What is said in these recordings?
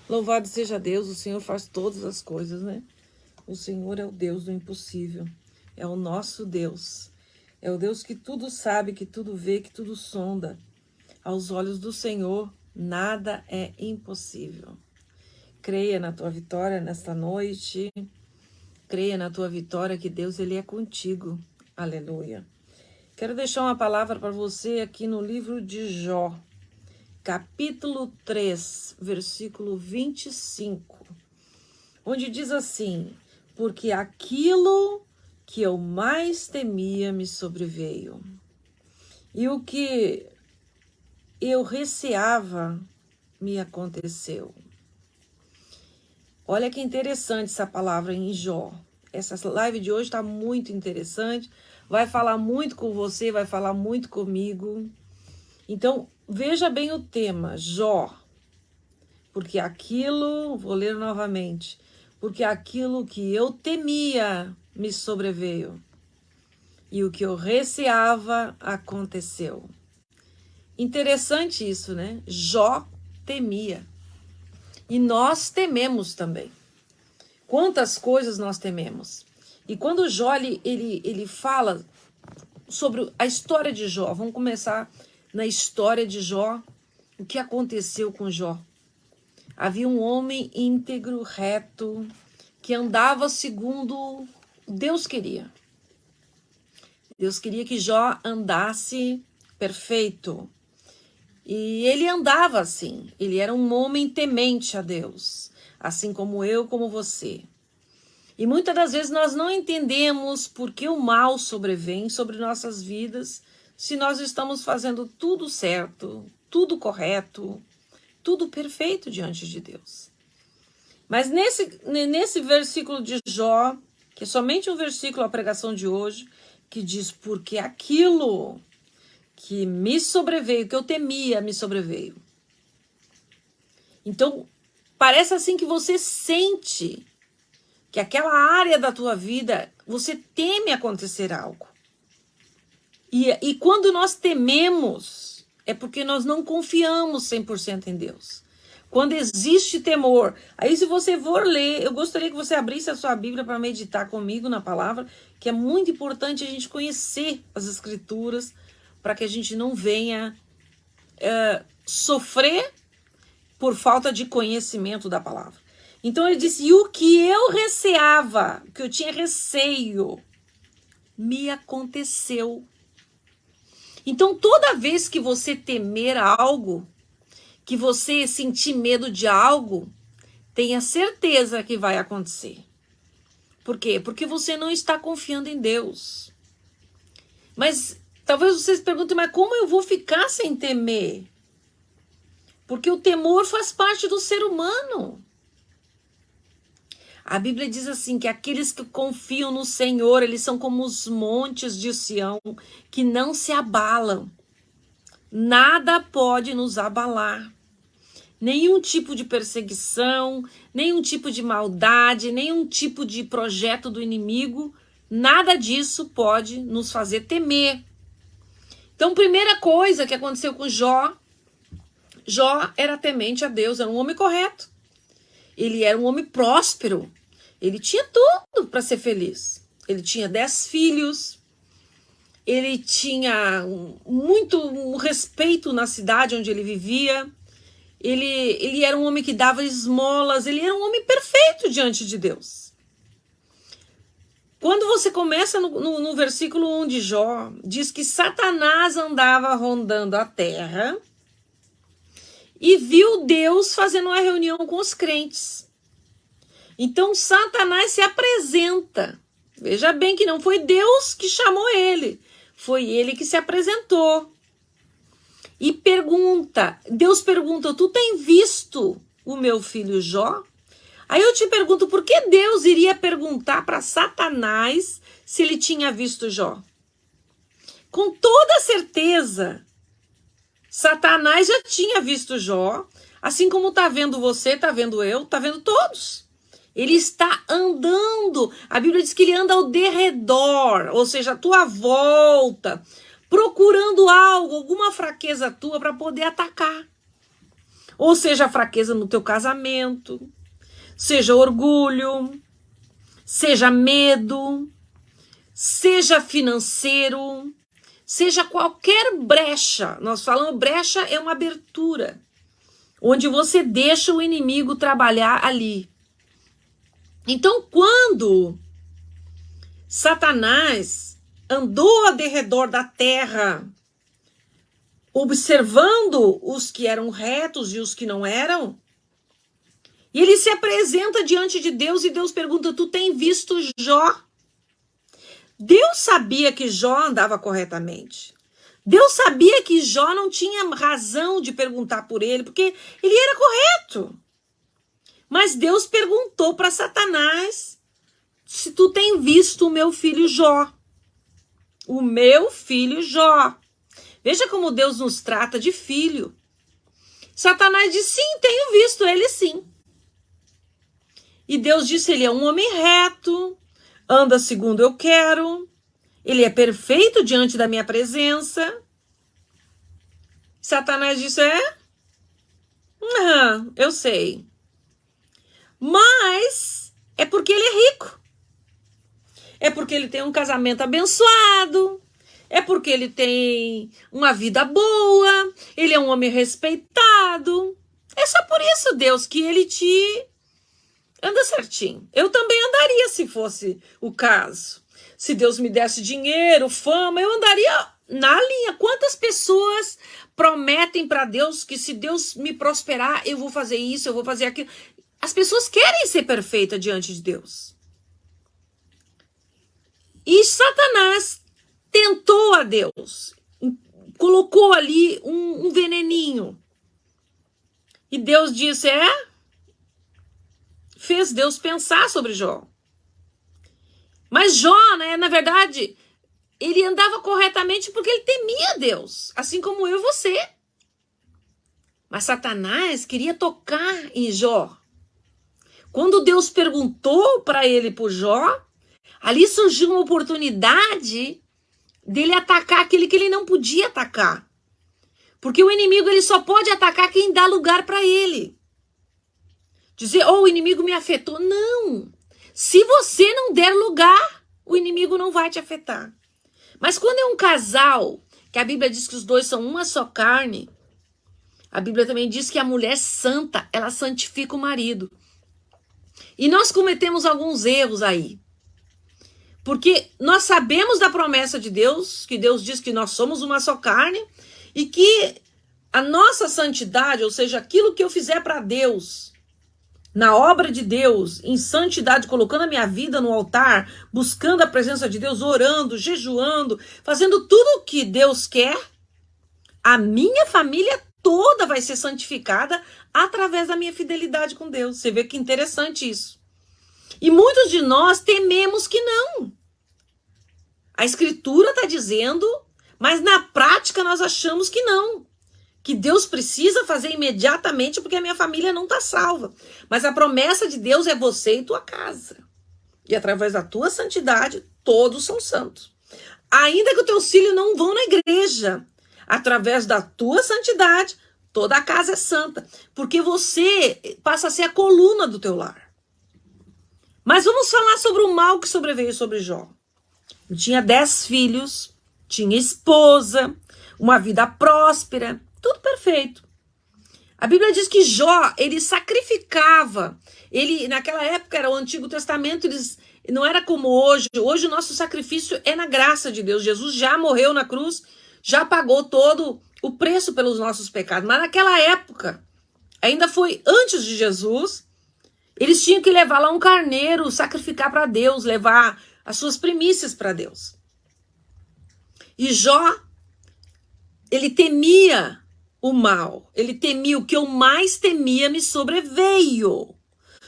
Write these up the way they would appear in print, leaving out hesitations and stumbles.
Louvado seja Deus, o Senhor faz todas as coisas, né? O Senhor é o Deus do impossível, é o nosso Deus. É o Deus que tudo sabe, que tudo vê, que tudo sonda. Aos olhos do Senhor, nada é impossível. Creia na tua vitória nesta noite. Creia na tua vitória que Deus ele é contigo. Aleluia. Quero deixar uma palavra para você aqui no livro de Jó, capítulo 3, versículo 25, onde diz assim: porque aquilo que eu mais temia me sobreveio, e o que eu receava me aconteceu. Olha que interessante essa palavra em Jó. Essa live de hoje está muito interessante. Vai falar muito com você, vai falar muito comigo. Então, veja bem o tema, Jó. Porque aquilo, vou ler novamente, porque aquilo que eu temia me sobreveio, e o que eu receava aconteceu. Interessante isso, né? Jó temia. E nós tememos também. Quantas coisas nós tememos. E quando Jó, ele fala sobre a história de Jó, vamos começar na história de Jó, o que aconteceu com Jó. Havia um homem íntegro, reto, que andava segundo Deus queria. Deus queria que Jó andasse perfeito. E ele andava assim. Ele era um homem temente a Deus, assim como eu, como você. E muitas das vezes nós não entendemos por que o mal sobrevém sobre nossas vidas se nós estamos fazendo tudo certo, tudo correto, tudo perfeito diante de Deus. Mas nesse versículo de Jó, que é somente um versículo, a pregação de hoje, que diz, porque aquilo que me sobreveio, que eu temia, me sobreveio. Então, parece assim que você sente que aquela área da tua vida, você teme acontecer algo. E quando nós tememos, é porque nós não confiamos 100% em Deus. Quando existe temor, aí se você for ler, eu gostaria que você abrisse a sua Bíblia para meditar comigo na palavra, que é muito importante a gente conhecer as Escrituras, para que a gente não venha sofrer por falta de conhecimento da palavra. Então ele disse, e o que eu receava, que eu tinha receio, me aconteceu. Então toda vez que você temer algo, que você sentir medo de algo, tenha certeza que vai acontecer. Por quê? Porque você não está confiando em Deus. Mas talvez vocês perguntem, mas como eu vou ficar sem temer? Porque o temor faz parte do ser humano. A Bíblia diz assim, que aqueles que confiam no Senhor, eles são como os montes de Sião, que não se abalam. Nada pode nos abalar. Nenhum tipo de perseguição, nenhum tipo de maldade, nenhum tipo de projeto do inimigo, nada disso pode nos fazer temer. Então, primeira coisa que aconteceu com Jó, Jó era temente a Deus, era um homem correto. Ele era um homem próspero. Ele tinha tudo para ser feliz. Ele tinha 10 filhos. Ele tinha muito respeito na cidade onde ele vivia. Ele era um homem que dava esmolas. Ele era um homem perfeito diante de Deus. Quando você começa no versículo 1 de Jó, diz que Satanás andava rondando a terra e viu Deus fazendo uma reunião com os crentes. Então Satanás se apresenta. Veja bem que não foi Deus que chamou ele, foi ele que se apresentou. E pergunta, Deus pergunta, tu tem visto o meu filho Jó? Aí eu te pergunto, por que Deus iria perguntar para Satanás se ele tinha visto Jó? Com toda certeza, Satanás já tinha visto Jó, assim como está vendo você, está vendo eu, está vendo todos. Ele está andando, a Bíblia diz que ele anda ao derredor, ou seja, à tua volta, procurando algo, alguma fraqueza tua para poder atacar. Ou seja, fraqueza no teu casamento, seja orgulho, seja medo, seja financeiro, seja qualquer brecha. Nós falamos brecha é uma abertura, onde você deixa o inimigo trabalhar ali. Então, quando Satanás andou ao redor da terra, observando os que eram retos e os que não eram, e ele se apresenta diante de Deus e Deus pergunta: tu tem visto Jó? Deus sabia que Jó andava corretamente. Deus sabia que Jó não tinha razão de perguntar por ele, porque ele era correto. Mas Deus perguntou para Satanás se tu tem visto o meu filho Jó. O meu filho Jó. Veja como Deus nos trata de filho. Satanás disse: sim, tenho visto ele sim. E Deus disse: ele é um homem reto, anda segundo eu quero, ele é perfeito diante da minha presença. Satanás disse: eu sei. Mas é porque ele é rico. É porque ele tem um casamento abençoado. É porque ele tem uma vida boa. Ele é um homem respeitado. É só por isso, Deus, que ele te anda certinho. Eu também andaria se fosse o caso. Se Deus me desse dinheiro, fama, eu andaria na linha. Quantas pessoas prometem para Deus que se Deus me prosperar, eu vou fazer isso, eu vou fazer aquilo. As pessoas querem ser perfeitas diante de Deus. E Satanás tentou a Deus, colocou ali um veneninho. E Deus disse: fez Deus pensar sobre Jó. Mas Jó, né, na verdade, ele andava corretamente porque ele temia Deus, assim como eu e você. Mas Satanás queria tocar em Jó. Quando Deus perguntou para ele por Jó, ali surgiu uma oportunidade dele atacar aquele que ele não podia atacar. Porque o inimigo ele só pode atacar quem dá lugar para ele. Dizer: o inimigo me afetou. Não. Se você não der lugar, o inimigo não vai te afetar. Mas quando é um casal, que a Bíblia diz que os dois são uma só carne, a Bíblia também diz que a mulher santa, ela santifica o marido. E nós cometemos alguns erros aí. Porque nós sabemos da promessa de Deus, que Deus diz que nós somos uma só carne, e que a nossa santidade, ou seja, aquilo que eu fizer para Deus, na obra de Deus, em santidade, colocando a minha vida no altar, buscando a presença de Deus, orando, jejuando, fazendo tudo o que Deus quer, a minha família toda vai ser santificada através da minha fidelidade com Deus. Você vê que interessante isso. E muitos de nós tememos que não. A Escritura está dizendo, mas na prática nós achamos que não. Que Deus precisa fazer imediatamente porque a minha família não está salva. Mas a promessa de Deus é você e tua casa. E através da tua santidade, todos são santos. Ainda que os teus filhos não vão na igreja, através da tua santidade, toda a casa é santa. Porque você passa a ser a coluna do teu lar. Mas vamos falar sobre o mal que sobreveio sobre Jó. Ele tinha 10 filhos, tinha esposa, uma vida próspera, tudo perfeito. A Bíblia diz que Jó, ele sacrificava. Ele, naquela época, era o Antigo Testamento, não era como hoje. Hoje o nosso sacrifício é na graça de Deus. Jesus já morreu na cruz, já pagou todo o preço pelos nossos pecados. Mas naquela época, ainda foi antes de Jesus, eles tinham que levar lá um carneiro, sacrificar para Deus, levar as suas primícias para Deus. E Jó, ele temia o mal, ele temia, o que eu mais temia me sobreveio.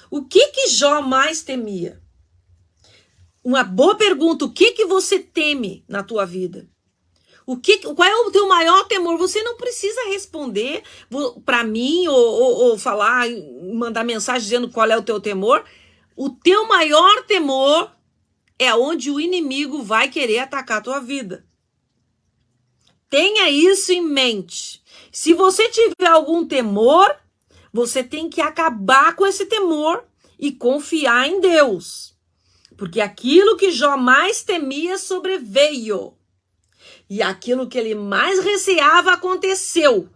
O que Jó mais temia? Uma boa pergunta, o que você teme na tua vida? Qual é o teu maior temor? Você não precisa responder para mim ou falar, mandar mensagem dizendo qual é o teu temor. O teu maior temor é onde o inimigo vai querer atacar a tua vida. Tenha isso em mente. Se você tiver algum temor, você tem que acabar com esse temor e confiar em Deus. Porque aquilo que Jó mais temia sobreveio. E aquilo que ele mais receava aconteceu.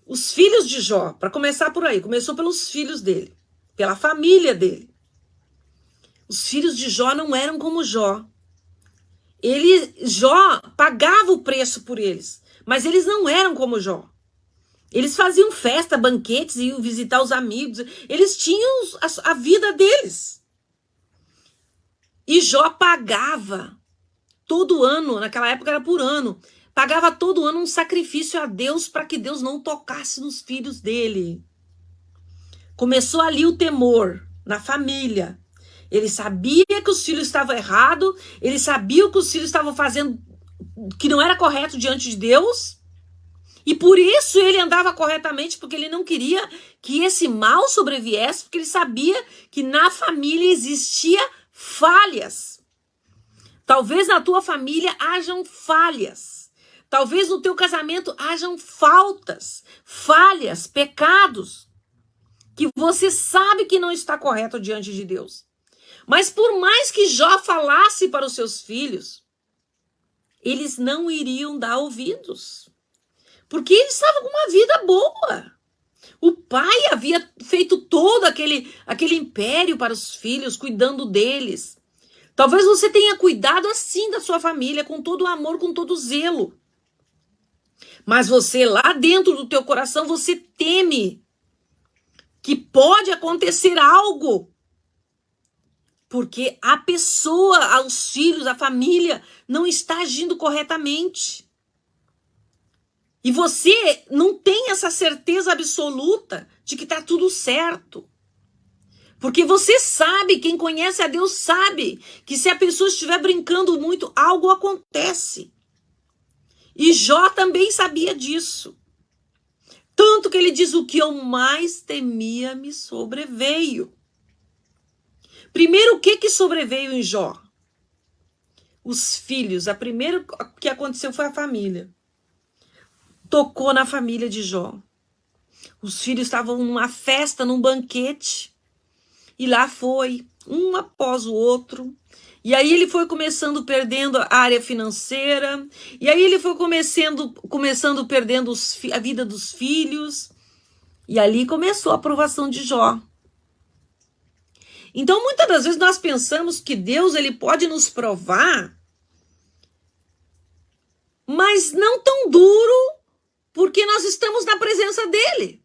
Os filhos de Jó, para começar por aí, começou pelos filhos dele, pela família dele. Os filhos de Jó não eram como Jó. Jó pagava o preço por eles, mas eles não eram como Jó. Eles faziam festa, banquetes, iam visitar os amigos, eles tinham a vida deles. E Jó pagava todo ano, naquela época era por ano, pagava todo ano um sacrifício a Deus para que Deus não tocasse nos filhos dele. Começou ali o temor na família. Ele sabia que os filhos estavam errados, ele sabia que os filhos estavam fazendo que não era correto diante de Deus, e por isso ele andava corretamente, porque ele não queria que esse mal sobreviesse, porque ele sabia que na família existia falhas. Talvez na tua família hajam falhas. Talvez no teu casamento hajam faltas, falhas, pecados, que você sabe que não está correto diante de Deus. Mas por mais que Jó falasse para os seus filhos, eles não iriam dar ouvidos. Porque eles estavam com uma vida boa. O pai havia feito todo aquele império para os filhos, cuidando deles. Talvez você tenha cuidado assim da sua família, com todo o amor, com todo o zelo. Mas você, lá dentro do teu coração, você teme que pode acontecer algo. Porque a pessoa, os filhos, a família, não está agindo corretamente. E você não tem essa certeza absoluta de que está tudo certo. Porque você sabe, quem conhece a Deus sabe, que se a pessoa estiver brincando muito, algo acontece. E Jó também sabia disso. Tanto que ele diz, o que eu mais temia me sobreveio. Primeiro, o que sobreveio em Jó? Os filhos. A primeira que aconteceu foi a família. Tocou na família de Jó. Os filhos estavam numa festa, num banquete. E lá foi, um após o outro. E aí ele foi começando perdendo a área financeira. E aí ele foi começando perdendo a vida dos filhos. E ali começou a provação de Jó. Então, muitas das vezes nós pensamos que Deus ele pode nos provar, mas não tão duro, porque nós estamos na presença dele.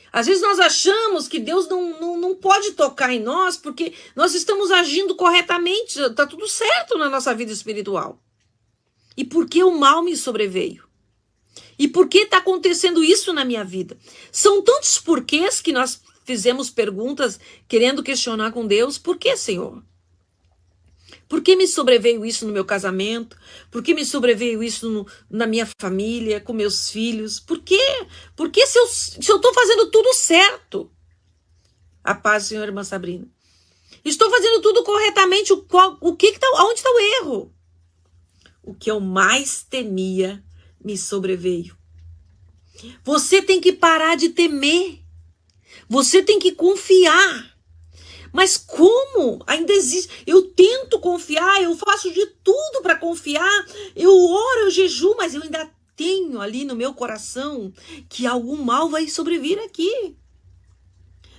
Às vezes nós achamos que Deus não pode tocar em nós, porque nós estamos agindo corretamente, está tudo certo na nossa vida espiritual. E por que o mal me sobreveio? E por que está acontecendo isso na minha vida? São tantos porquês que nós fizemos perguntas querendo questionar com Deus. Por que, Senhor? Por que me sobreveio isso no meu casamento? Por que me sobreveio isso na minha família, com meus filhos? Por quê? Porque se eu estou fazendo tudo certo? A paz, Senhor, irmã Sabrina. Estou fazendo tudo corretamente. Onde está o erro? O que eu mais temia me sobreveio. Você tem que parar de temer. Você tem que confiar. Mas como? Ainda existe. Eu tento confiar, eu faço de tudo para confiar. Eu oro, eu jejuo, mas eu ainda tenho ali no meu coração que algum mal vai sobrevir aqui.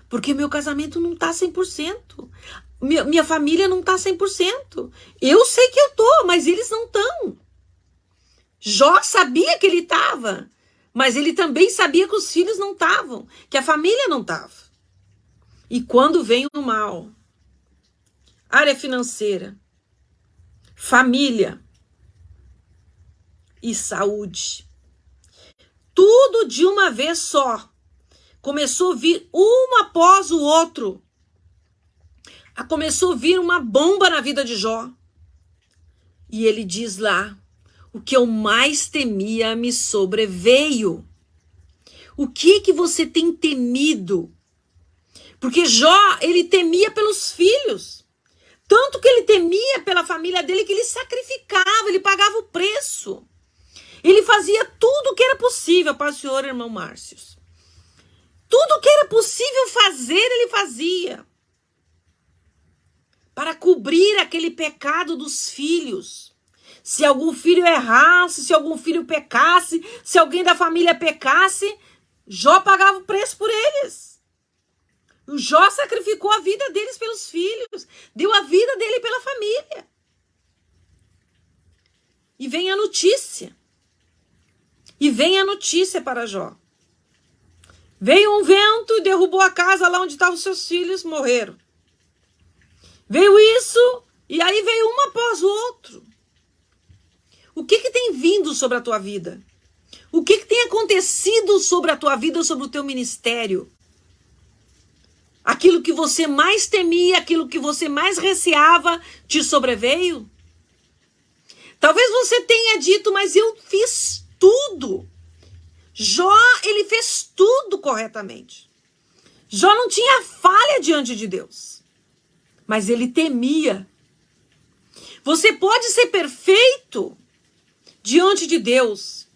Porque meu casamento não está 100%. Minha família não está 100%. Eu sei que eu tô, mas eles não estão. Jó sabia que ele estava, mas ele também sabia que os filhos não estavam, que a família não estava. E quando vem o mal, área financeira, família e saúde, tudo de uma vez só, começou a vir um após o outro. Começou a vir uma bomba na vida de Jó. E ele diz lá, o que eu mais temia me sobreveio. O que você tem temido? Porque Jó, ele temia pelos filhos. Tanto que ele temia pela família dele que ele sacrificava, ele pagava o preço. Ele fazia tudo o que era possível para o senhor, irmão Márcio. Tudo que era possível fazer, ele fazia. Para cobrir aquele pecado dos filhos. Se algum filho errasse, se algum filho pecasse, se alguém da família pecasse, Jó pagava o preço por eles. O Jó sacrificou a vida deles pelos filhos, deu a vida dele pela família. E vem a notícia. E vem a notícia para Jó. Veio um vento e derrubou a casa lá onde estavam os seus filhos, morreram. Veio isso, e aí veio um após o outro. O que tem vindo sobre a tua vida? O que tem acontecido sobre a tua vida, sobre o teu ministério? Aquilo que você mais temia, aquilo que você mais receava, te sobreveio? Talvez você tenha dito, mas eu fiz tudo. Jó, ele fez tudo corretamente. Jó não tinha falha diante de Deus. Mas ele temia. Você pode ser perfeito diante de Deus,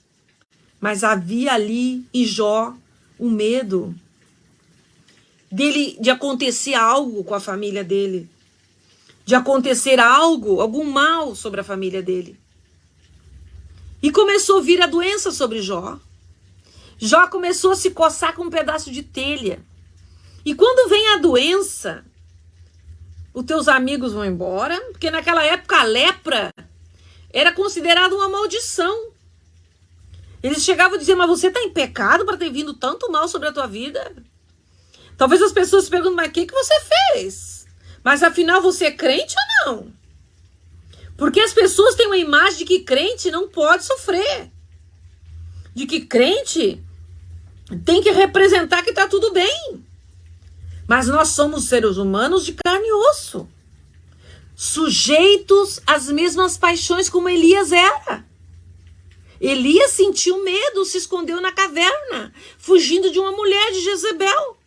mas havia ali em Jó um medo de acontecer algo com a família dele, de acontecer algo, algum mal sobre a família dele. E começou a vir a doença sobre Jó. Jó começou a se coçar com um pedaço de telha. E quando vem a doença, os teus amigos vão embora, porque naquela época a lepra era considerada uma maldição. Eles chegavam a dizer, mas você está em pecado para ter vindo tanto mal sobre a tua vida? Talvez as pessoas se perguntem, mas o que você fez? Mas afinal você é crente ou não? Porque as pessoas têm uma imagem de que crente não pode sofrer. De que crente tem que representar que está tudo bem. Mas nós somos seres humanos de carne e osso, sujeitos às mesmas paixões como Elias era. Elias sentiu medo, se escondeu na caverna, fugindo de uma mulher de Jezebel.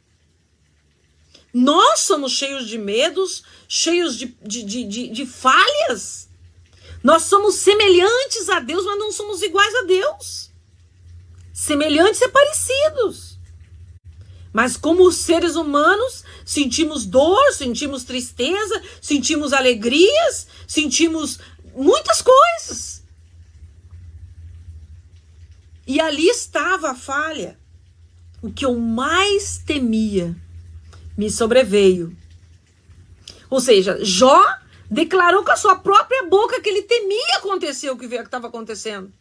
Nós somos cheios de medos, cheios de falhas. Nós somos semelhantes a Deus, mas não somos iguais a Deus. Semelhantes e parecidos. Mas como seres humanos, sentimos dor, sentimos tristeza, sentimos alegrias, sentimos muitas coisas. E ali estava a falha. O que eu mais temia me sobreveio. Ou seja, Jó declarou com a sua própria boca que ele temia acontecer o que estava acontecendo.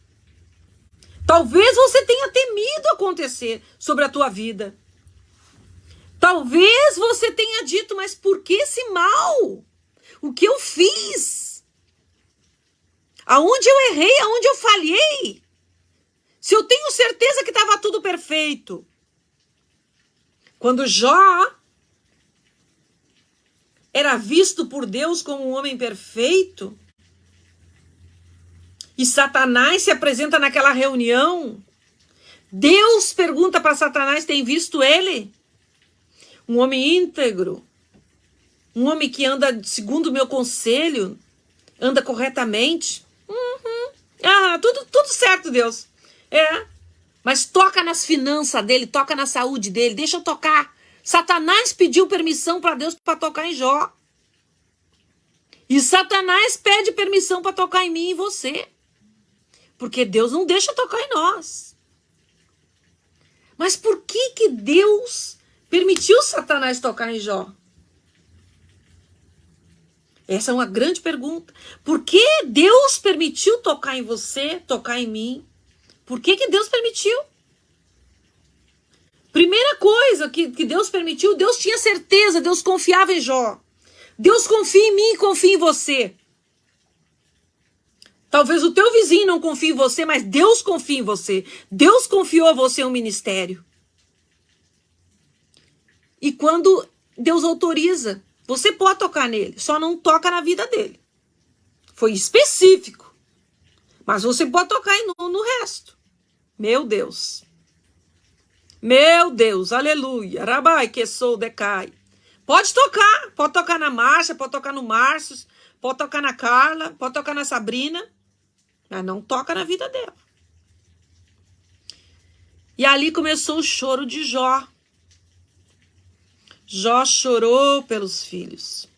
Talvez você tenha temido acontecer sobre a tua vida. Talvez você tenha dito, mas por que esse mal? O que eu fiz? Aonde eu errei? Aonde eu falhei? Se eu tenho certeza que estava tudo perfeito. Quando Jó era visto por Deus como um homem perfeito, e Satanás se apresenta naquela reunião, Deus pergunta para Satanás, tem visto ele? Um homem íntegro, um homem que anda segundo o meu conselho, anda corretamente. Tudo certo, Deus. Mas toca nas finanças dele, toca na saúde dele, deixa eu tocar. Satanás pediu permissão para Deus para tocar em Jó. E Satanás pede permissão para tocar em mim e você. Porque Deus não deixa tocar em nós. Mas por que Deus permitiu Satanás tocar em Jó? Essa é uma grande pergunta. Por que Deus permitiu tocar em você, tocar em mim? Por que Deus permitiu? Primeira coisa que Deus permitiu, Deus tinha certeza, Deus confiava em Jó. Deus confia em mim e confia em você. Talvez o teu vizinho não confie em você, mas Deus confia em você. Deus confiou a você um ministério. E quando Deus autoriza, você pode tocar nele, só não toca na vida dele. Foi específico. Mas você pode tocar no resto. Meu Deus. Meu Deus, aleluia. Rabai que sou decai. Pode tocar na Márcia, pode tocar no Márcio, pode tocar na Carla, pode tocar na Sabrina, mas não toca na vida dela. E ali começou o choro de Jó. Jó chorou pelos filhos.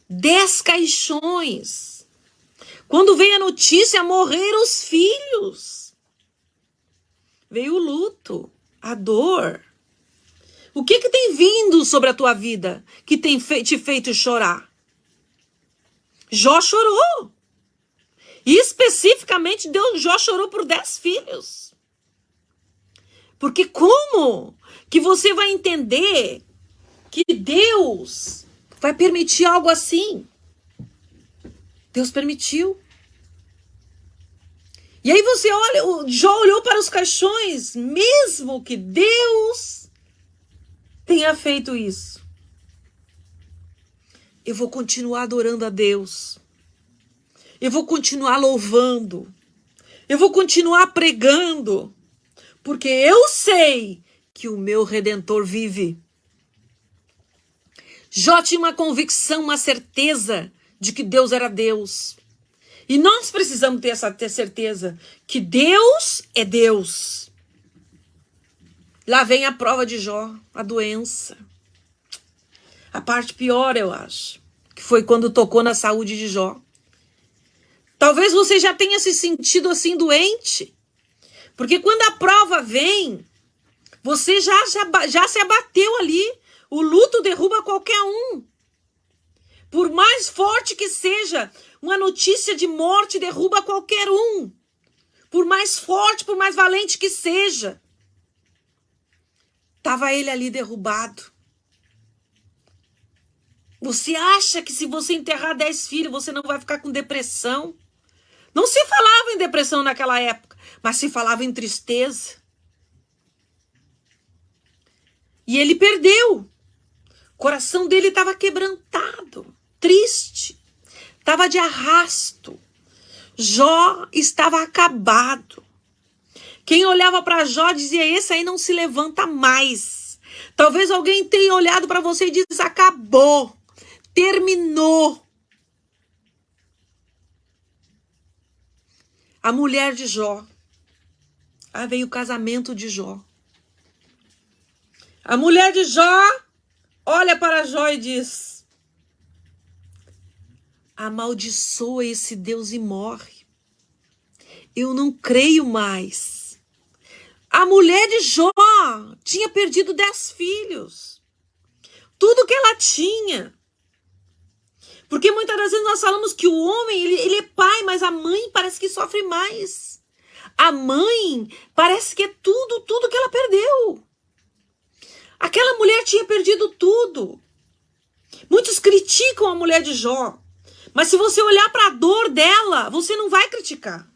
10 caixões. Quando veio a notícia, morreram os filhos. Veio o luto, a dor. O que tem vindo sobre a tua vida que tem te feito chorar? Jó chorou. E especificamente, Jó chorou por 10 filhos. Porque como que você vai entender que Deus vai permitir algo assim? Deus permitiu. E aí você olha, o Jó olhou para os caixões, mesmo que Deus tenha feito isso. Eu vou continuar adorando a Deus. Eu vou continuar louvando. Eu vou continuar pregando. Porque eu sei que o meu Redentor vive. Jó tinha uma convicção, uma certeza de que Deus era Deus. E nós precisamos ter certeza que Deus é Deus. Lá vem a prova de Jó, a doença. A parte pior, eu acho, que foi quando tocou na saúde de Jó. Talvez você já tenha se sentido assim doente. Porque quando a prova vem, você já se abateu ali. O luto derruba qualquer um. Por mais forte que seja, uma notícia de morte derruba qualquer um. Por mais forte, por mais valente que seja. Estava ele ali derrubado. Você acha que se você enterrar 10 filhos, você não vai ficar com depressão? Não se falava em depressão naquela época, mas se falava em tristeza. E ele perdeu. O coração dele estava quebrantado, triste. Estava de arrasto. Jó estava acabado. Quem olhava para Jó dizia, esse aí não se levanta mais. Talvez alguém tenha olhado para você e disse, acabou, terminou. A mulher de Jó. Aí veio o casamento de Jó. A mulher de Jó olha para Jó e diz, amaldiçoa esse Deus e morre. Eu não creio mais. A mulher de Jó tinha perdido 10 filhos. Tudo que ela tinha. Porque muitas das vezes nós falamos que o homem, ele é pai, mas a mãe parece que sofre mais. A mãe parece que é tudo que ela perdeu. Aquela mulher tinha perdido tudo. Muitos criticam a mulher de Jó. Mas se você olhar para a dor dela, você não vai criticar.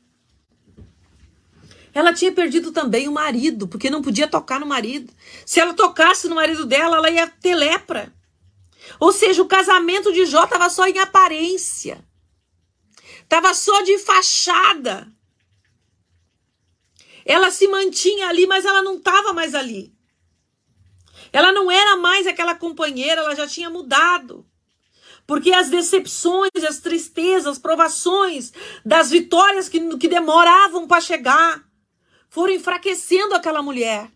Ela tinha perdido também o marido, porque não podia tocar no marido. Se ela tocasse no marido dela, ela ia ter lepra. Ou seja, o casamento de Jó estava só em aparência. Estava só de fachada. Ela se mantinha ali, mas ela não estava mais ali. Ela não era mais aquela companheira, ela já tinha mudado. Porque as decepções, as tristezas, as provações, das vitórias que demoravam para chegar, foram enfraquecendo aquela mulher.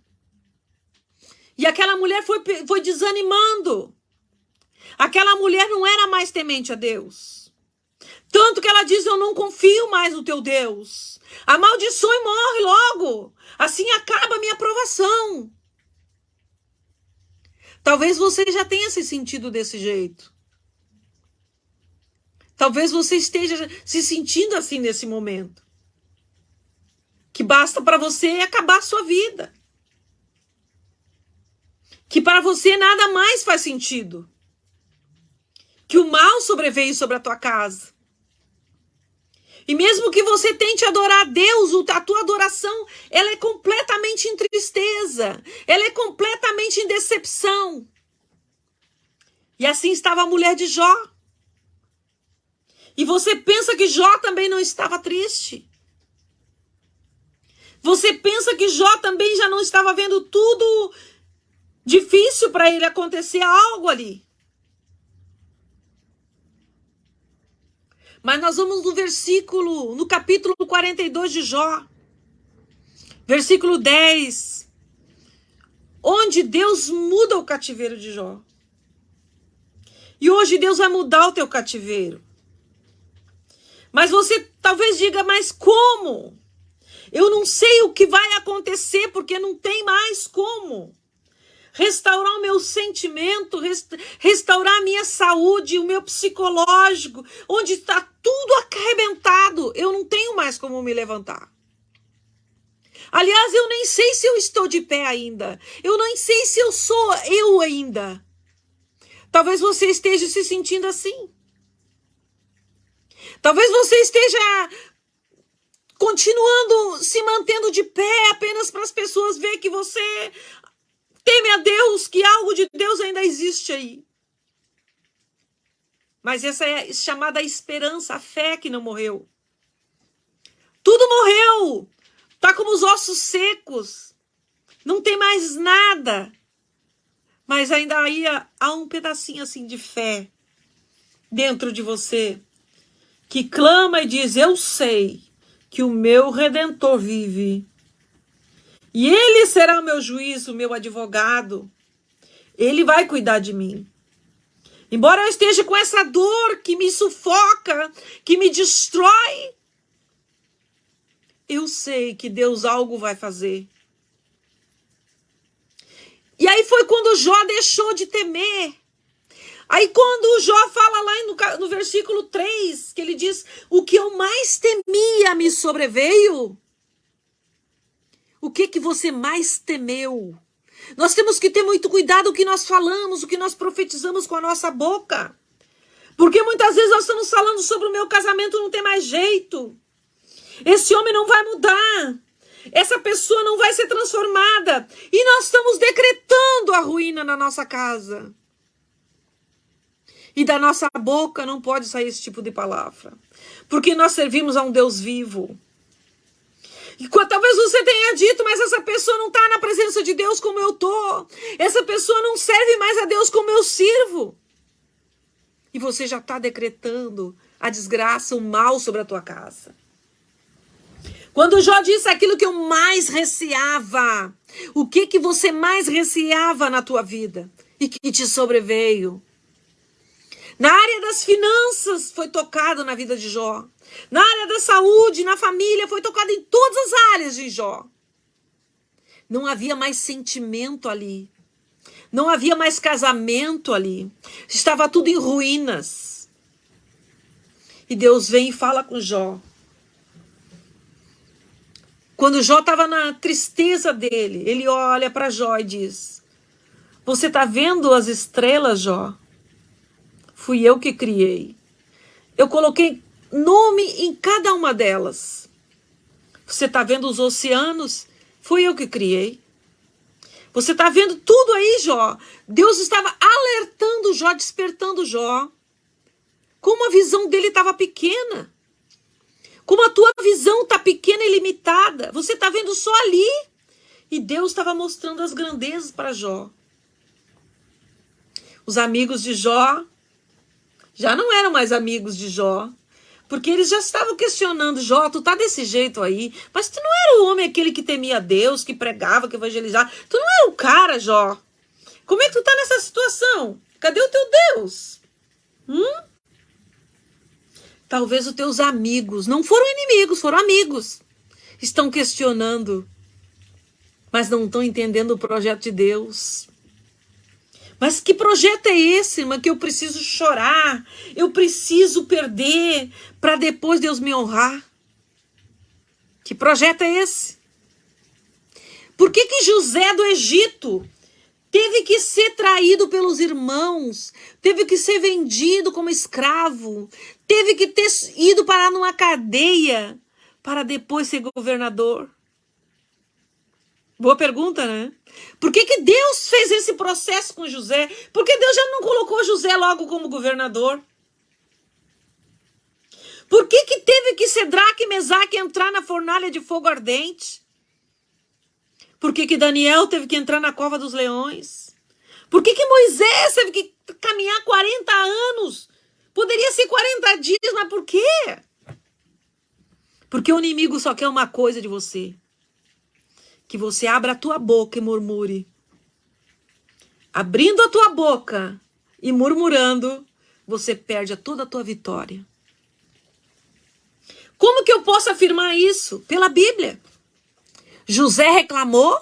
E aquela mulher foi desanimando. Aquela mulher não era mais temente a Deus. Tanto que ela diz, eu não confio mais no teu Deus. Amaldiçoa e morre logo. Assim acaba a minha provação. Talvez você já tenha se sentido desse jeito. Talvez você esteja se sentindo assim nesse momento. Que basta para você acabar a sua vida. Que para você nada mais faz sentido. Que o mal sobreveio sobre a tua casa. E mesmo que você tente adorar a Deus, a tua adoração, ela é completamente em tristeza. Ela é completamente em decepção. E assim estava a mulher de Jó. E você pensa que Jó também não estava triste. Você pensa que Jó também já não estava vendo tudo difícil para ele acontecer algo ali. Mas nós vamos no capítulo 42 de Jó. Versículo 10. onde Deus muda o cativeiro de Jó. E hoje Deus vai mudar o teu cativeiro. Mas você talvez diga, mas como? Eu não sei o que vai acontecer, porque não tem mais como. Restaurar o meu sentimento, restaurar a minha saúde, o meu psicológico, onde está tudo arrebentado. Eu não tenho mais como me levantar. Aliás, eu nem sei se eu estou de pé ainda. Eu nem sei se eu sou eu ainda. Talvez você esteja se sentindo assim. Talvez você esteja continuando se mantendo de pé apenas para as pessoas verem que você teme a Deus, que algo de Deus ainda existe aí. Mas essa é chamada esperança, a fé que não morreu. Tudo morreu. Tá como os ossos secos. Não tem mais nada. Mas ainda aí há um pedacinho assim de fé dentro de você, que clama e diz, eu sei que o meu Redentor vive. E ele será o meu juiz, o meu advogado. Ele vai cuidar de mim. Embora eu esteja com essa dor que me sufoca, que me destrói, eu sei que Deus algo vai fazer. E aí foi quando Jó deixou de temer. Aí quando o Jó fala lá no versículo 3, que ele diz, o que eu mais temia me sobreveio. O que você mais temeu? Nós temos que ter muito cuidado o que nós falamos, o que nós profetizamos com a nossa boca. Porque muitas vezes nós estamos falando sobre o meu casamento, não tem mais jeito. Esse homem não vai mudar. Essa pessoa não vai ser transformada. E nós estamos decretando a ruína na nossa casa. E da nossa boca não pode sair esse tipo de palavra. Porque nós servimos a um Deus vivo. E talvez você tenha dito, mas essa pessoa não está na presença de Deus como eu estou. Essa pessoa não serve mais a Deus como eu sirvo. E você já está decretando a desgraça, o mal sobre a tua casa. Quando Jó disse aquilo que eu mais receava, o que você mais receava na tua vida e que te sobreveio? Na área das finanças foi tocado na vida de Jó. Na área da saúde, na família, foi tocado em todas as áreas de Jó. Não havia mais sentimento ali. Não havia mais casamento ali. Estava tudo em ruínas. E Deus vem e fala com Jó. Quando Jó estava na tristeza dele, ele olha para Jó e diz, você está vendo as estrelas, Jó? Fui eu que criei. Eu coloquei nome em cada uma delas. Você está vendo os oceanos? Fui eu que criei. Você está vendo tudo aí, Jó? Deus estava alertando Jó, despertando Jó. Como a visão dele estava pequena. Como a tua visão está pequena e limitada. Você está vendo só ali. E Deus estava mostrando as grandezas para Jó. Os amigos de Jó já não eram mais amigos de Jó. Porque eles já estavam questionando, Jó, tu tá desse jeito aí, mas tu não era o homem aquele que temia Deus, que pregava, que evangelizava. Tu não era o cara, Jó. Como é que tu tá nessa situação? Cadê o teu Deus? Talvez os teus amigos, não foram inimigos, foram amigos, estão questionando, mas não estão entendendo o projeto de Deus. Mas que projeto é esse, irmã, que eu preciso chorar, eu preciso perder para depois Deus me honrar? Que projeto é esse? Por que José do Egito teve que ser traído pelos irmãos, teve que ser vendido como escravo, teve que ter ido parar numa cadeia para depois ser governador? Boa pergunta, né? Por que Deus fez esse processo com José? Por que Deus já não colocou José logo como governador? Por que teve que Cedraque e Mesaque entrar na fornalha de fogo ardente? Por que Daniel teve que entrar na cova dos leões? Por que Moisés teve que caminhar 40 anos? Poderia ser 40 dias, mas por quê? Porque o inimigo só quer uma coisa de você. Que você abra a tua boca e murmure. abrindo a tua boca e murmurando, você perde toda a tua vitória. Como que eu posso afirmar isso? Pela Bíblia. José reclamou?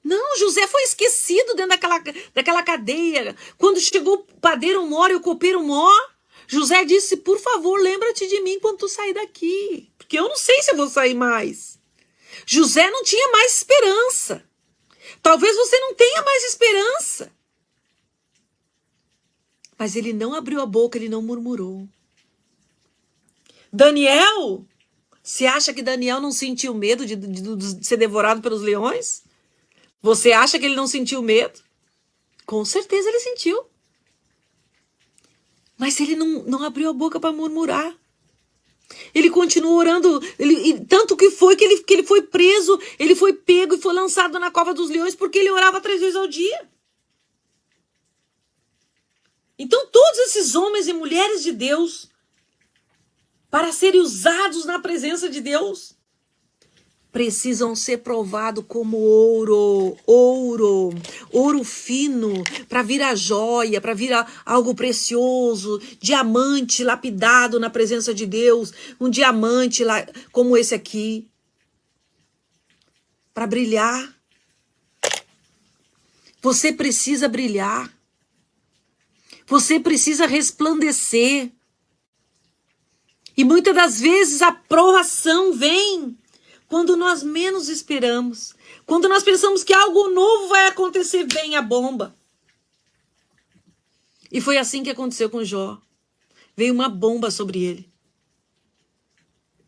Não, José foi esquecido dentro daquela cadeia. Quando chegou o padeiro mor e o copeiro mor, José disse, por favor, lembra-te de mim quando tu sair daqui. Porque eu não sei se eu vou sair mais. José não tinha mais esperança. Talvez você não tenha mais esperança. Mas ele não abriu a boca, ele não murmurou. Daniel, você acha que Daniel não sentiu medo de ser devorado pelos leões? Você acha que ele não sentiu medo? Com certeza ele sentiu. Mas ele não abriu a boca para murmurar. Ele continuou orando, tanto que ele foi preso, ele foi pego e foi lançado na cova dos leões porque ele orava 3 vezes ao dia. Então todos esses homens e mulheres de Deus, para serem usados na presença de Deus, precisam ser provados como ouro fino, para virar joia, para virar algo precioso, diamante lapidado na presença de Deus, um diamante como esse aqui, para brilhar. Você precisa brilhar. Você precisa resplandecer. E muitas das vezes a provação vem quando nós menos esperamos. Quando nós pensamos que algo novo vai acontecer, vem a bomba. E foi assim que aconteceu com Jó. Veio uma bomba sobre ele.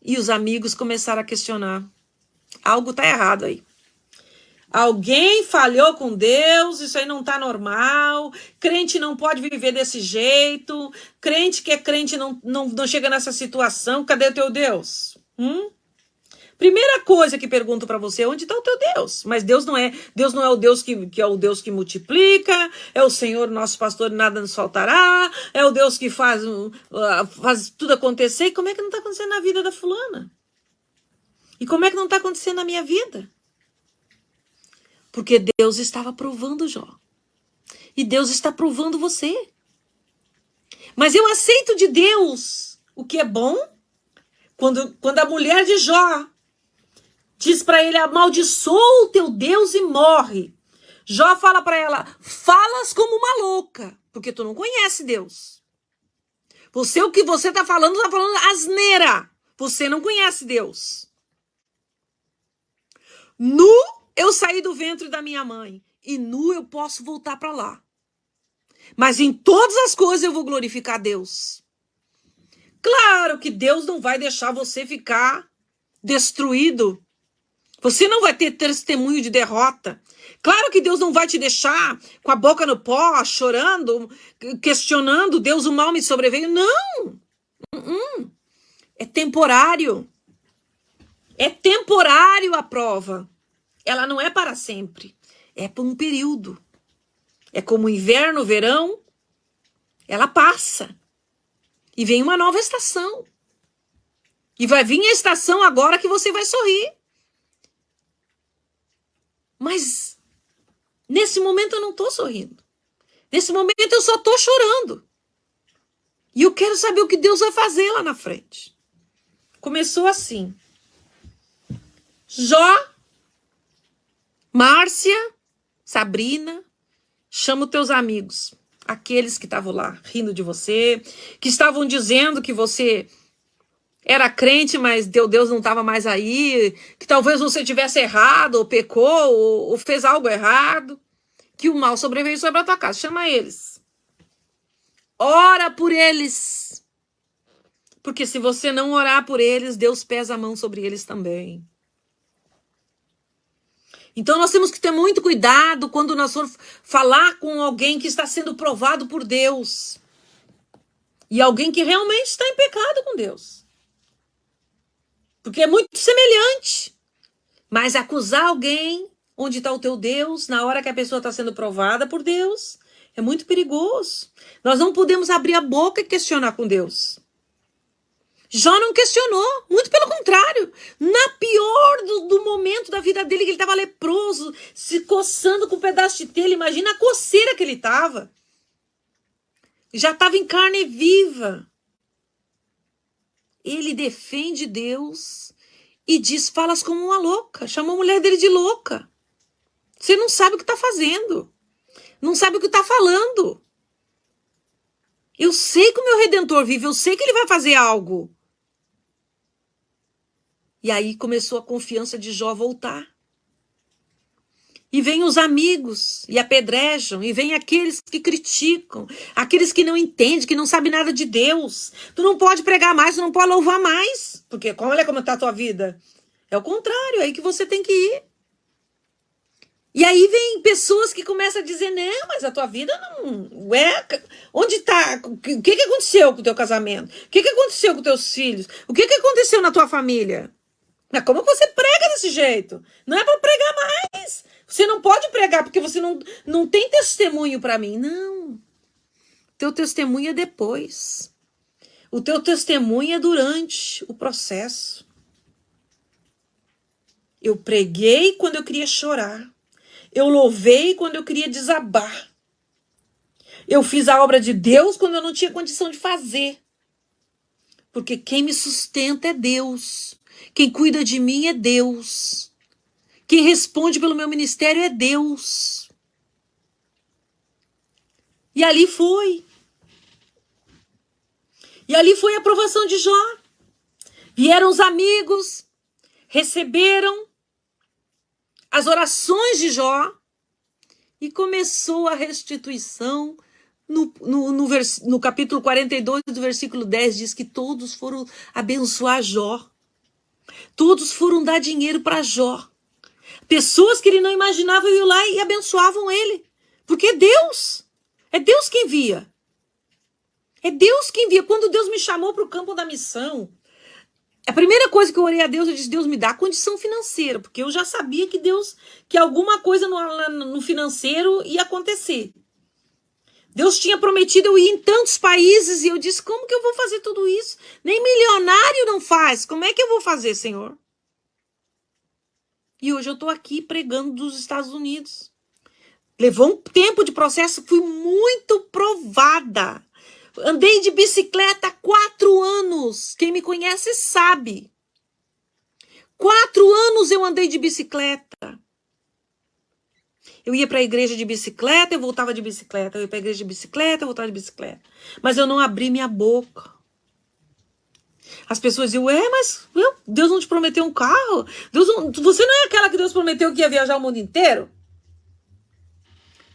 E os amigos começaram a questionar. Algo está errado aí. Alguém falhou com Deus, isso aí não está normal. Crente não pode viver desse jeito. Crente que é crente não chega nessa situação. Cadê o teu Deus? Primeira coisa que pergunto para você, onde está o teu Deus? Mas Deus não é o Deus que é o Deus que multiplica, é o Senhor nosso pastor e nada nos faltará, é o Deus que faz tudo acontecer. E como é que não está acontecendo na vida da fulana? E como é que não está acontecendo na minha vida? Porque Deus estava provando Jó. E Deus está provando você. Mas eu aceito de Deus o que é bom. Quando a mulher de Jó diz para ele, amaldiçoa o teu Deus e morre. Jó fala para ela, falas como uma louca, porque tu não conhece Deus. O que você está falando asneira. Você não conhece Deus. Nu eu saí do ventre da minha mãe, e nu eu posso voltar para lá. Mas em todas as coisas eu vou glorificar Deus. Claro que Deus não vai deixar você ficar destruído. Você não vai ter testemunho de derrota. Claro que Deus não vai te deixar com a boca no pó, chorando, questionando, Deus, o mal me sobreveio. Não! É temporário. É temporário a prova. Ela não é para sempre. É por um período. É como inverno, verão. Ela passa. E vem uma nova estação. E vai vir a estação agora que você vai sorrir. Mas nesse momento eu não estou sorrindo. Nesse momento eu só estou chorando. E eu quero saber o que Deus vai fazer lá na frente. Começou assim. Jó, Márcia, Sabrina, chama os teus amigos. Aqueles que estavam lá rindo de você, que estavam dizendo que você era crente, mas Deus não estava mais aí, que talvez você tivesse errado, ou pecou, ou fez algo errado, que o mal sobreveio sobre a tua casa. Chama eles. Ora por eles. Porque se você não orar por eles, Deus pesa a mão sobre eles também. Então nós temos que ter muito cuidado quando nós formos falar com alguém que está sendo provado por Deus. E alguém que realmente está em pecado com Deus. Porque é muito semelhante. Mas acusar alguém onde está o teu Deus, na hora que a pessoa está sendo provada por Deus, é muito perigoso. Nós não podemos abrir a boca e questionar com Deus. Jó não questionou, muito pelo contrário. Na pior do momento da vida dele que ele estava leproso, se coçando com um pedaço de telha. Imagina a coceira que ele estava. Já estava em carne viva. Ele defende Deus e diz, falas como uma louca. Chamou a mulher dele de louca. Você não sabe o que está fazendo. Não sabe o que está falando. Eu sei que o meu Redentor vive, eu sei que ele vai fazer algo. E aí começou a confiança de Jó voltar. E vem os amigos e apedrejam, e vem aqueles que criticam, aqueles que não entendem, que não sabem nada de Deus. Tu não pode pregar mais, tu não pode louvar mais, porque olha como está a tua vida. É o contrário, é aí que você tem que ir. E aí vem pessoas que começam a dizer, não, mas a tua vida não é... Onde está? O que aconteceu com o teu casamento? O que aconteceu com teus filhos? O que aconteceu na tua família? Mas como você prega desse jeito? Não é para pregar mais. Você não pode pregar porque você não tem testemunho para mim. Não. Teu testemunho é depois. O teu testemunho é durante o processo. Eu preguei quando eu queria chorar. Eu louvei quando eu queria desabar. Eu fiz a obra de Deus quando eu não tinha condição de fazer. Porque quem me sustenta é Deus. Quem cuida de mim é Deus. Quem responde pelo meu ministério é Deus. E ali foi. E ali foi a aprovação de Jó. Vieram os amigos, receberam as orações de Jó e começou a restituição. No capítulo 42 do versículo 10 diz que todos foram abençoar Jó. Todos foram dar dinheiro para Jó. Pessoas que ele não imaginava iam lá e abençoavam ele. Porque é Deus quem envia. É Deus quem envia. Quando Deus me chamou para o campo da missão, a primeira coisa que eu orei a Deus, eu disse, Deus me dá condição financeira, porque eu já sabia que alguma coisa no financeiro ia acontecer. Deus tinha prometido eu ir em tantos países e eu disse, como que eu vou fazer tudo isso? Nem milionário não faz, como é que eu vou fazer, Senhor? E hoje eu estou aqui pregando dos Estados Unidos. Levou um tempo de processo, fui muito provada. Andei de bicicleta há 4 anos. Quem me conhece sabe. 4 anos eu andei de bicicleta. Eu ia para a igreja de bicicleta, eu voltava de bicicleta. Eu ia para a igreja de bicicleta, eu voltava de bicicleta. Mas eu não abri minha boca. As pessoas diziam, mas Deus não te prometeu um carro? Você não é aquela que Deus prometeu que ia viajar o mundo inteiro?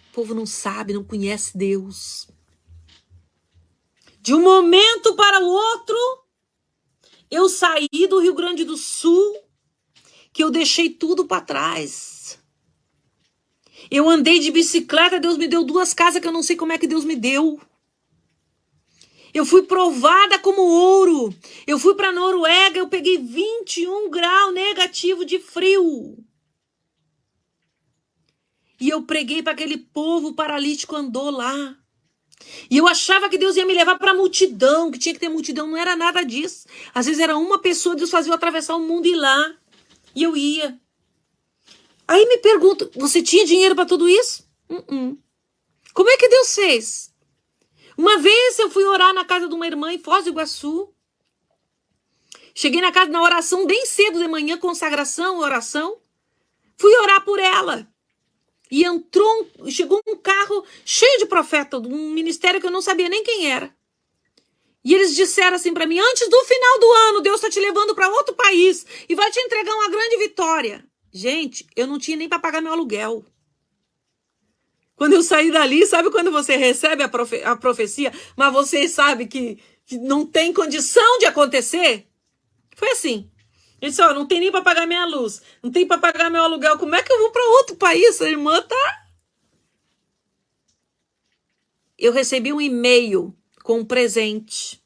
O povo não sabe, não conhece Deus. De um momento para o outro, eu saí do Rio Grande do Sul, que eu deixei tudo para trás. Eu andei de bicicleta, Deus me deu 2 casas que eu não sei como é que Deus me deu. Eu fui provada como ouro. Eu fui para a Noruega, eu peguei 21 graus negativo de frio. E eu preguei para aquele povo paralítico, andou lá. E eu achava que Deus ia me levar para a multidão, que tinha que ter multidão. Não era nada disso. Às vezes era uma pessoa, Deus fazia eu atravessar o mundo e ir lá. E eu ia. Aí me pergunto, você tinha dinheiro para tudo isso? Como é que Deus fez? Uma vez eu fui orar na casa de uma irmã em Foz do Iguaçu. Cheguei na casa na oração bem cedo de manhã, consagração, oração. Fui orar por ela. E chegou um carro cheio de profeta, de um ministério que eu não sabia nem quem era. E eles disseram assim para mim, antes do final do ano, Deus está te levando para outro país e vai te entregar uma grande vitória. Gente, eu não tinha nem para pagar meu aluguel. Quando eu saí dali, sabe quando você recebe a profecia, mas você sabe que não tem condição de acontecer? Foi assim. Ele disse, não tem nem para pagar minha luz, não tem para pagar meu aluguel, como é que eu vou para outro país? A irmã tá... Eu recebi um e-mail com um presente.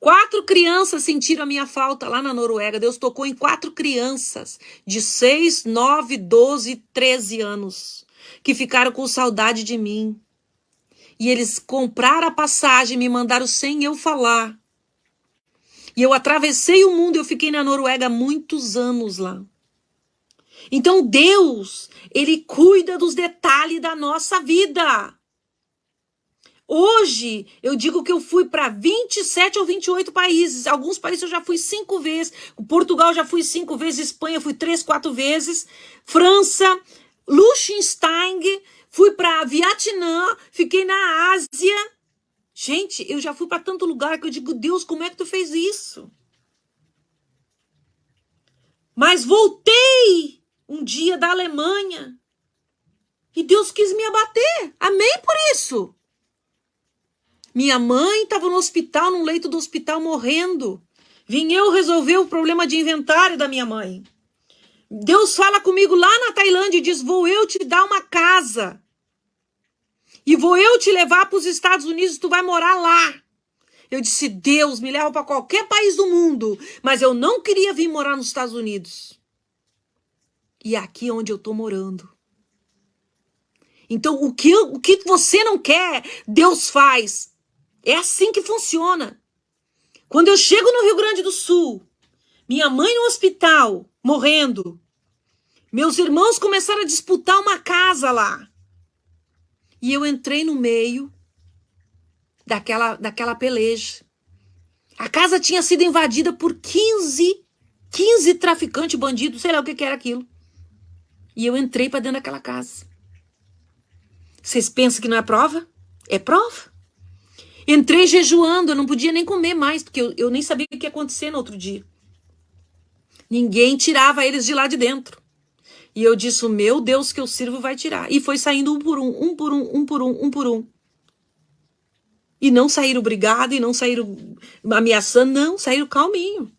4 crianças sentiram a minha falta lá na Noruega. Deus tocou em 4 crianças de 6, 9, 12 e 13 anos que ficaram com saudade de mim. E eles compraram a passagem, me mandaram sem eu falar. E eu atravessei o mundo, eu fiquei na Noruega muitos anos lá. Então Deus, ele cuida dos detalhes da nossa vida. Hoje, eu digo que eu fui para 27 ou 28 países. Alguns países eu já fui 5 vezes. Portugal já fui 5 vezes. Espanha fui 3, 4 vezes. França, Liechtenstein, fui para Vietnã, fiquei na Ásia. Gente, eu já fui para tanto lugar que eu digo, Deus, como é que tu fez isso? Mas voltei um dia da Alemanha e Deus quis me abater. Amém por isso. Minha mãe estava no hospital, no leito do hospital, morrendo. Vim eu resolver o problema de inventário da minha mãe. Deus fala comigo lá na Tailândia e diz, vou eu te dar uma casa. E vou eu te levar para os Estados Unidos, tu vai morar lá. Eu disse, Deus, me leva para qualquer país do mundo. Mas eu não queria vir morar nos Estados Unidos. E aqui é onde eu estou morando. Então, o que você não quer, Deus faz. É assim que funciona. Quando eu chego no Rio Grande do Sul, minha mãe no hospital, morrendo, meus irmãos começaram a disputar uma casa lá. E eu entrei no meio daquela peleja. A casa tinha sido invadida por 15 traficantes, bandidos, sei lá o que era aquilo. E eu entrei para dentro daquela casa. Vocês pensam que não é prova? É prova. Entrei jejuando, eu não podia nem comer mais, porque eu nem sabia o que ia acontecer no outro dia. Ninguém tirava eles de lá de dentro. E eu disse, o meu Deus que eu sirvo vai tirar. E foi saindo um por um, um por um, um por um, um por um. E não saíram brigados, e não saíram ameaçando, não, saíram calminho.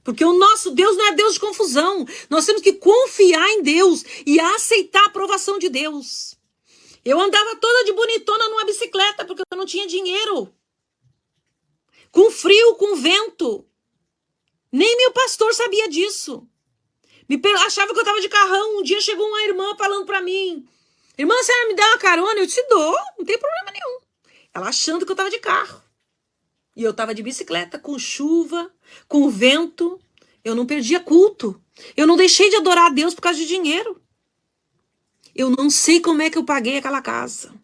Porque o nosso Deus não é Deus de confusão. Nós temos que confiar em Deus e aceitar a aprovação de Deus. Eu andava toda de bonitona numa bicicleta, porque eu não tinha dinheiro. Com frio, com vento. Nem meu pastor sabia disso. Achava que eu estava de carrão. Um dia chegou uma irmã falando para mim, irmã, você vai me dar uma carona? Eu te dou, não tem problema nenhum. Ela achando que eu estava de carro. E eu estava de bicicleta, com chuva, com vento. Eu não perdia culto. Eu não deixei de adorar a Deus por causa de dinheiro. Eu não sei como é que eu paguei aquela casa.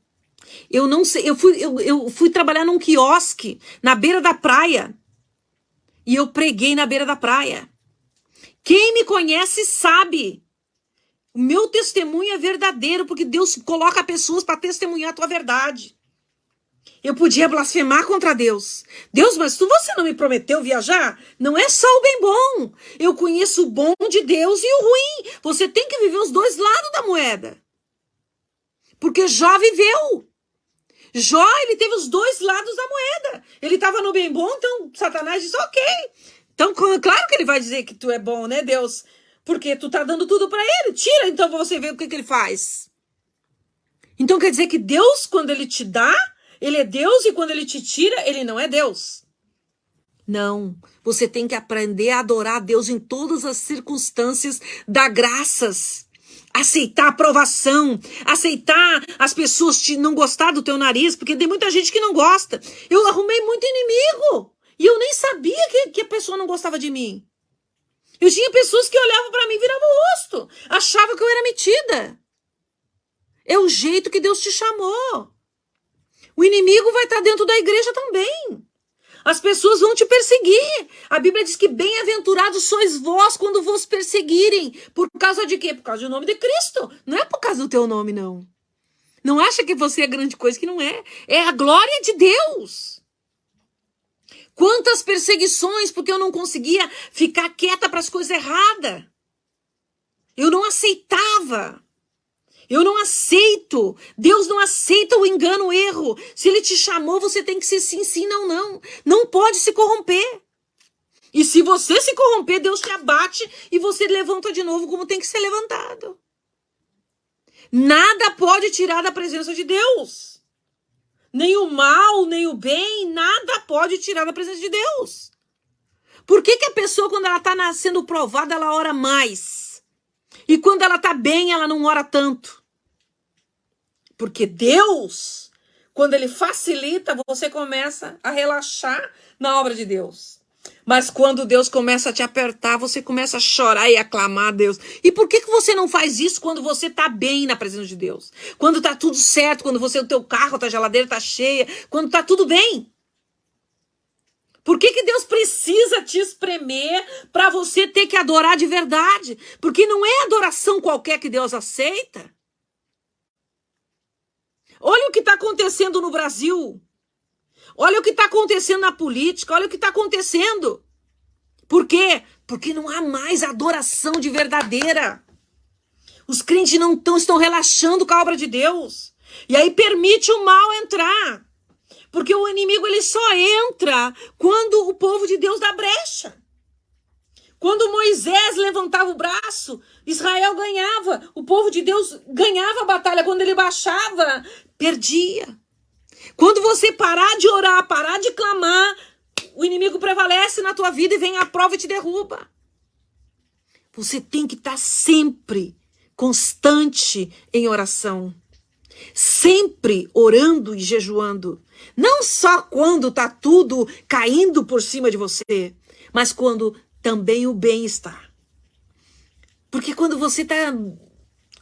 Eu não sei. Eu fui trabalhar num quiosque na beira da praia. E eu preguei na beira da praia. Quem me conhece sabe. O meu testemunho é verdadeiro, porque Deus coloca pessoas para testemunhar a tua verdade. Eu podia blasfemar contra Deus. Deus, mas você não me prometeu viajar? Não é só o bem bom. Eu conheço o bom de Deus e o ruim. Você tem que viver os dois lados da moeda. Porque Jó viveu. Jó, ele teve os dois lados da moeda. Ele estava no bem bom, então Satanás disse, ok. Então, claro que ele vai dizer que tu é bom, né, Deus? Porque tu tá dando tudo para ele. Tira, então, pra você ver o que ele faz. Então, quer dizer que Deus, quando ele te dá, ele é Deus, e quando ele te tira, ele não é Deus. Não, você tem que aprender a adorar a Deus em todas as circunstâncias, dar graças, aceitar a aprovação, aceitar as pessoas não gostar do teu nariz, porque tem muita gente que não gosta. Eu arrumei muito inimigo, e eu nem sabia que a pessoa não gostava de mim. Eu tinha pessoas que olhavam para mim e viravam o rosto, achavam que eu era metida. É o jeito que Deus te chamou. O inimigo vai estar dentro da igreja também. As pessoas vão te perseguir. A Bíblia diz que bem-aventurados sois vós quando vos perseguirem. Por causa de quê? Por causa do nome de Cristo. Não é por causa do teu nome, não. Não acha que você é grande coisa, que não é. É a glória de Deus. Quantas perseguições, porque eu não conseguia ficar quieta para as coisas erradas. Eu não aceitava. Eu não aceito. Deus não aceita o engano, o erro. Se ele te chamou, você tem que ser sim, sim, não, não. Não pode se corromper. E se você se corromper, Deus te abate e você levanta de novo como tem que ser levantado. Nada pode tirar da presença de Deus. Nem o mal, nem o bem, nada pode tirar da presença de Deus. Por que a pessoa, quando ela está sendo provada, ela ora mais? E quando ela está bem, ela não ora tanto? Porque Deus, quando ele facilita, você começa a relaxar na obra de Deus. Mas quando Deus começa a te apertar, você começa a chorar e a clamar a Deus. E por que você não faz isso quando você está bem na presença de Deus? Quando está tudo certo, quando o teu carro, a tua geladeira está cheia, quando está tudo bem? Por que Deus precisa te espremer para você ter que adorar de verdade? Porque não é adoração qualquer que Deus aceita. Olha o que está acontecendo no Brasil. Olha o que está acontecendo na política. Olha o que está acontecendo. Por quê? Porque não há mais adoração de verdadeira. Os crentes não estão relaxando com a obra de Deus. E aí permite o mal entrar. Porque o inimigo ele só entra quando o povo de Deus dá brecha. Quando Moisés levantava o braço, Israel ganhava. O povo de Deus ganhava a batalha. Quando ele baixava, perdia. Quando você parar de orar, parar de clamar, o inimigo prevalece na tua vida e vem à prova e te derruba. Você tem que estar sempre constante em oração. Sempre orando e jejuando. Não só quando está tudo caindo por cima de você, mas quando também o bem está. Porque quando você está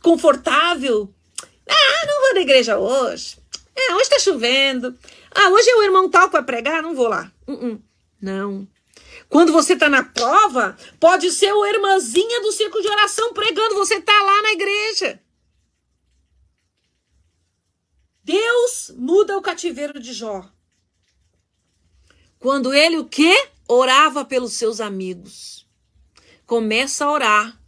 confortável, não vou na igreja hoje. Hoje está chovendo. Hoje é o irmão tal que vai pregar, não vou lá. Não. Quando você está na prova, pode ser a irmãzinha do círculo de oração pregando, você está lá na igreja. Deus muda o cativeiro de Jó. Quando ele o quê? Orava pelos seus amigos. Começa a orar.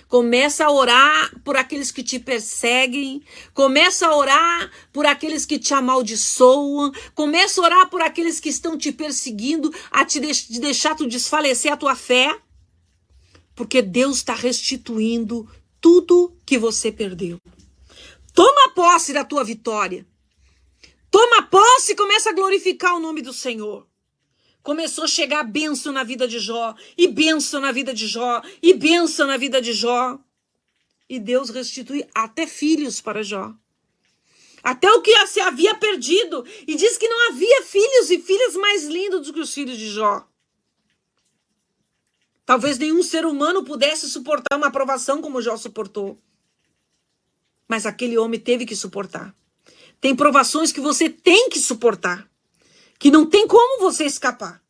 Começa a orar por aqueles que te perseguem. Começa a orar por aqueles que te amaldiçoam. Começa a orar por aqueles que estão te perseguindo, a te deixar tu desfalecer a tua fé. Porque Deus está restituindo tudo que você perdeu. Toma posse da tua vitória. Toma posse e começa a glorificar o nome do Senhor. Começou a chegar bênção na vida de Jó, e bênção na vida de Jó, e bênção na vida de Jó. E Deus restitui até filhos para Jó. Até o que se havia perdido. E diz que não havia filhos e filhas mais lindos do que os filhos de Jó. Talvez nenhum ser humano pudesse suportar uma provação como Jó suportou. Mas aquele homem teve que suportar. Tem provações que você tem que suportar. Que não tem como você escapar.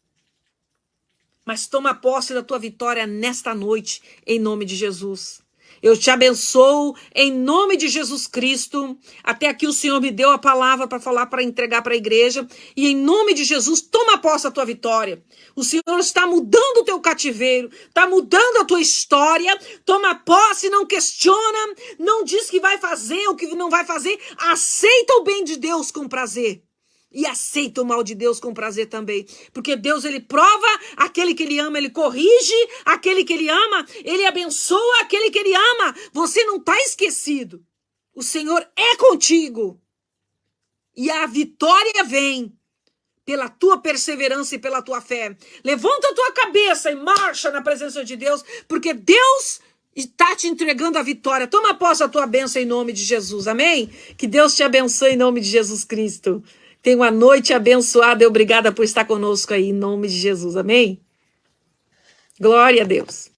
Mas toma posse da tua vitória nesta noite, em nome de Jesus. Eu te abençoo em nome de Jesus Cristo. Até aqui o Senhor me deu a palavra para falar, para entregar para a igreja. E em nome de Jesus, toma posse da tua vitória. O Senhor está mudando o teu cativeiro, está mudando a tua história. Toma posse, não questiona, não diz que vai fazer ou que não vai fazer. Aceita o bem de Deus com prazer. E aceita o mal de Deus com prazer também. Porque Deus, ele prova aquele que ele ama, ele corrige aquele que ele ama, ele abençoa aquele que ele ama. Você não está esquecido. O Senhor é contigo. E a vitória vem pela tua perseverança e pela tua fé. Levanta a tua cabeça e marcha na presença de Deus, porque Deus está te entregando a vitória. Toma posse da tua bênção em nome de Jesus. Amém? Que Deus te abençoe em nome de Jesus Cristo. Tenha uma noite abençoada e obrigada por estar conosco aí, em nome de Jesus. Amém? Glória a Deus.